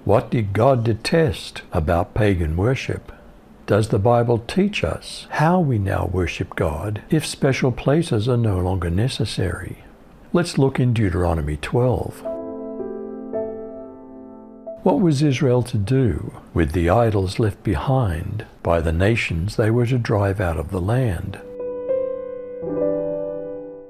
What did God detest about pagan worship? Does the Bible teach us how we now worship God if special places are no longer necessary? Let's look in Deuteronomy 12. What was Israel to do with the idols left behind by the nations they were to drive out of the land?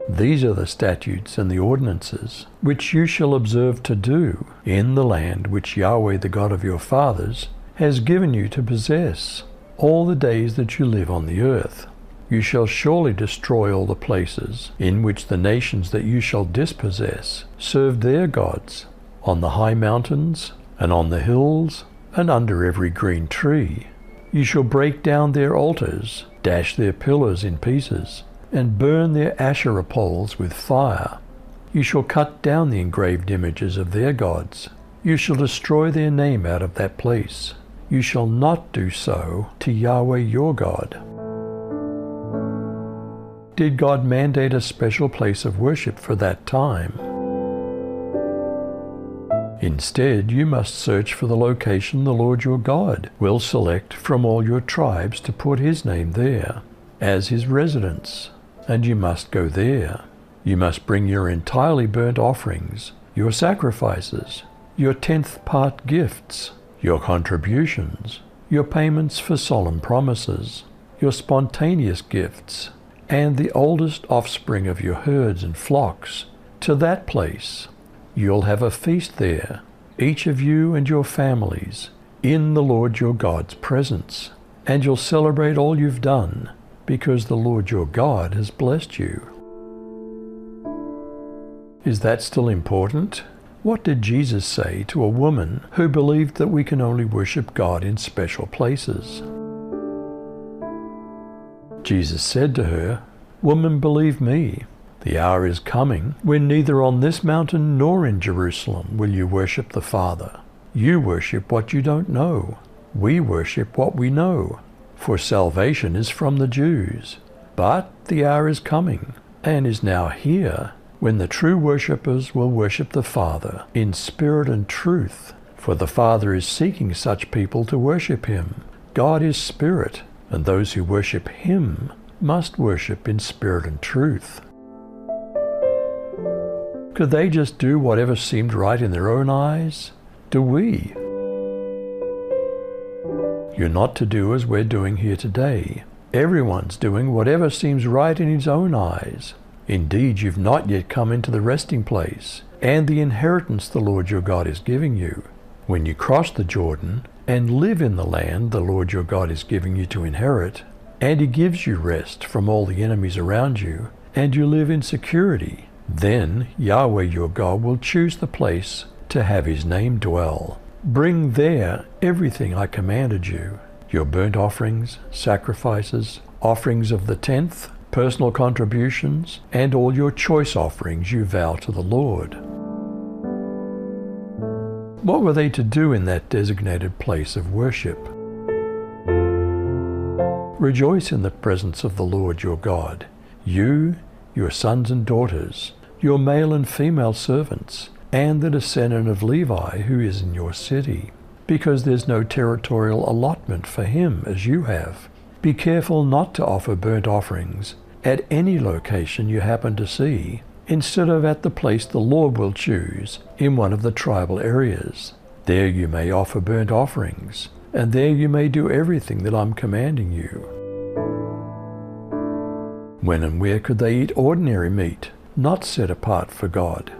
These are the statutes and the ordinances which you shall observe to do in the land which Yahweh the God of your fathers has given you to possess all the days that you live on the earth. You shall surely destroy all the places in which the nations that you shall dispossess served their gods, on the high mountains, and on the hills, and under every green tree. You shall break down their altars, dash their pillars in pieces, and burn their Asherah poles with fire. You shall cut down the engraved images of their gods. You shall destroy their name out of that place. You shall not do so to Yahweh your God. Did God mandate a special place of worship for that time? Instead, you must search for the location the Lord your God will select from all your tribes to put his name there as his residence, and you must go there. You must bring your entirely burnt offerings, your sacrifices, your 10th part gifts, your contributions, your payments for solemn promises, your spontaneous gifts, and the oldest offspring of your herds and flocks to that place. You'll have a feast there, each of you and your families, in the Lord your God's presence, and you'll celebrate all you've done, because the Lord your God has blessed you. Is that still important? What did Jesus say to a woman who believed that we can only worship God in special places? Jesus said to her, "Woman, believe me, the hour is coming when neither on this mountain nor in Jerusalem will you worship the Father. You worship what you don't know. We worship what we know, for salvation is from the Jews. But the hour is coming, and is now here, when the true worshippers will worship the Father in spirit and truth, for the Father is seeking such people to worship him. God is spirit, and those who worship him must worship in spirit and truth." Could they just do whatever seemed right in their own eyes? Do we? You're not to do as we're doing here today. Everyone's doing whatever seems right in his own eyes. Indeed, you've not yet come into the resting place and the inheritance the Lord your God is giving you. When you cross the Jordan and live in the land the Lord your God is giving you to inherit, and he gives you rest from all the enemies around you, and you live in security, then Yahweh your God will choose the place to have his name dwell. Bring there everything I commanded you, your burnt offerings, sacrifices, offerings of the 10th, personal contributions, and all your choice offerings you vow to the Lord. What were they to do in that designated place of worship? Rejoice in the presence of the Lord your God, you, your sons and daughters, your male and female servants, and the descendant of Levi who is in your city, because there's no territorial allotment for him as you have. Be careful not to offer burnt offerings at any location you happen to see, instead of at the place the Lord will choose in one of the tribal areas. There you may offer burnt offerings, and there you may do everything that I'm commanding you. When and where could they eat ordinary meat, not set apart for God?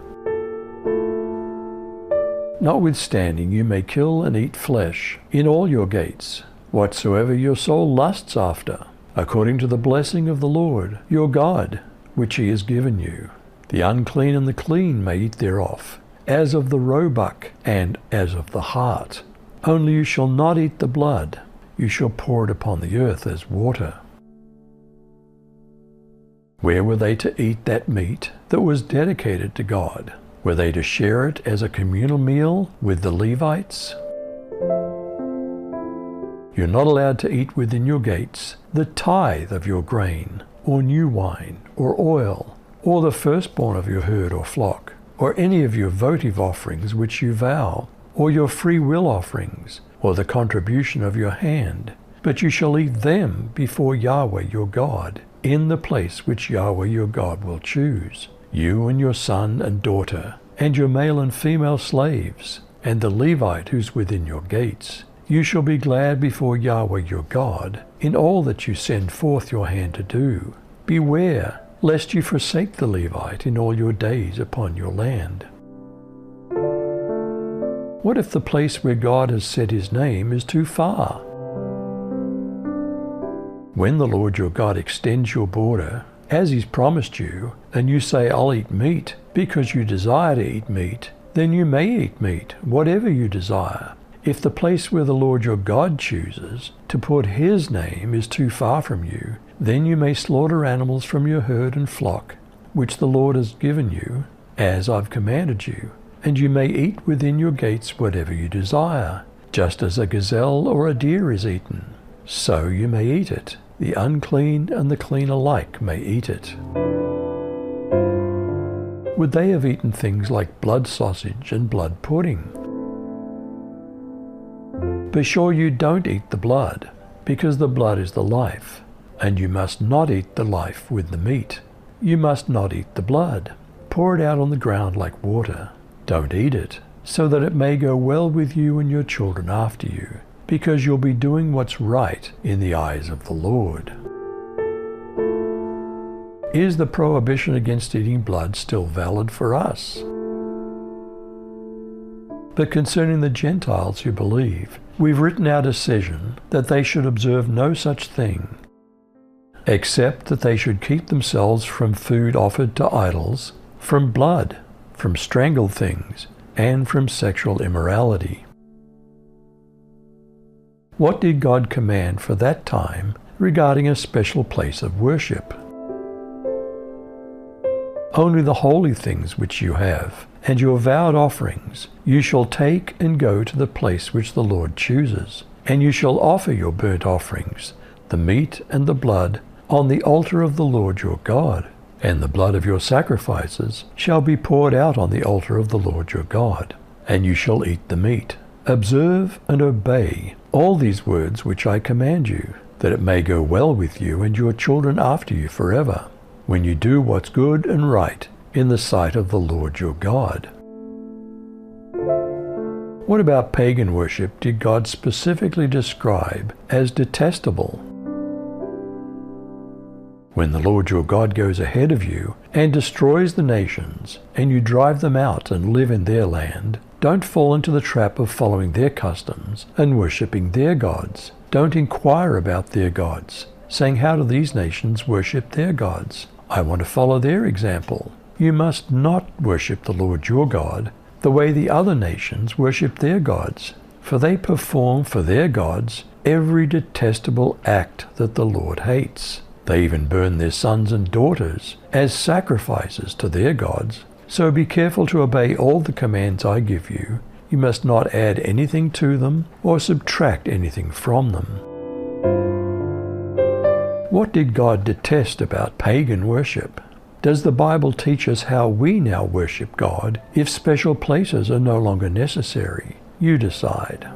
Notwithstanding, you may kill and eat flesh in all your gates, whatsoever your soul lusts after, according to the blessing of the Lord your God, which he has given you. The unclean and the clean may eat thereof, as of the roebuck and as of the hart. Only you shall not eat the blood. You shall pour it upon the earth as water. Where were they to eat that meat that was dedicated to God? Were they to share it as a communal meal with the Levites? You're not allowed to eat within your gates the tithe of your grain, or new wine, or oil, or the firstborn of your herd or flock, or any of your votive offerings which you vow, or your free will offerings, or the contribution of your hand, but you shall eat them before Yahweh your God, in the place which Yahweh your God will choose, you and your son and daughter, and your male and female slaves, and the Levite who's within your gates. You shall be glad before Yahweh your God in all that you send forth your hand to do. Beware, lest you forsake the Levite in all your days upon your land. What if the place where God has set his name is too far? When the Lord your God extends your border, as he's promised you, and you say, I'll eat meat, because you desire to eat meat, then you may eat meat, whatever you desire. If the place where the Lord your God chooses to put his name is too far from you, then you may slaughter animals from your herd and flock, which the Lord has given you, as I've commanded you, and you may eat within your gates whatever you desire, just as a gazelle or a deer is eaten. So you may eat it. The unclean and the clean alike may eat it. Would they have eaten things like blood sausage and blood pudding? Be sure you don't eat the blood, because the blood is the life, and you must not eat the life with the meat. You must not eat the blood. Pour it out on the ground like water. Don't eat it, so that it may go well with you and your children after you, because you'll be doing what's right in the eyes of the Lord. Is the prohibition against eating blood still valid for us? But concerning the Gentiles who believe, we've written our decision that they should observe no such thing, except that they should keep themselves from food offered to idols, from blood, from strangled things, and from sexual immorality. What did God command for that time regarding a special place of worship? Only the holy things which you have, and your vowed offerings, you shall take and go to the place which the Lord chooses, and you shall offer your burnt offerings, the meat and the blood, on the altar of the Lord your God, and the blood of your sacrifices shall be poured out on the altar of the Lord your God, and you shall eat the meat. Observe and obey all these words which I command you, that it may go well with you and your children after you forever, when you do what's good and right in the sight of the Lord your God. What about pagan worship did God specifically describe as detestable? When the Lord your God goes ahead of you and destroys the nations, and you drive them out and live in their land, don't fall into the trap of following their customs and worshipping their gods. Don't inquire about their gods, saying, how do these nations worship their gods? I want to follow their example. You must not worship the Lord your God the way the other nations worship their gods, for they perform for their gods every detestable act that the Lord hates. They even burn their sons and daughters as sacrifices to their gods. So be careful to obey all the commands I give you. You must not add anything to them or subtract anything from them. What did God detest about pagan worship? Does the Bible teach us how we now worship God if special places are no longer necessary? You decide.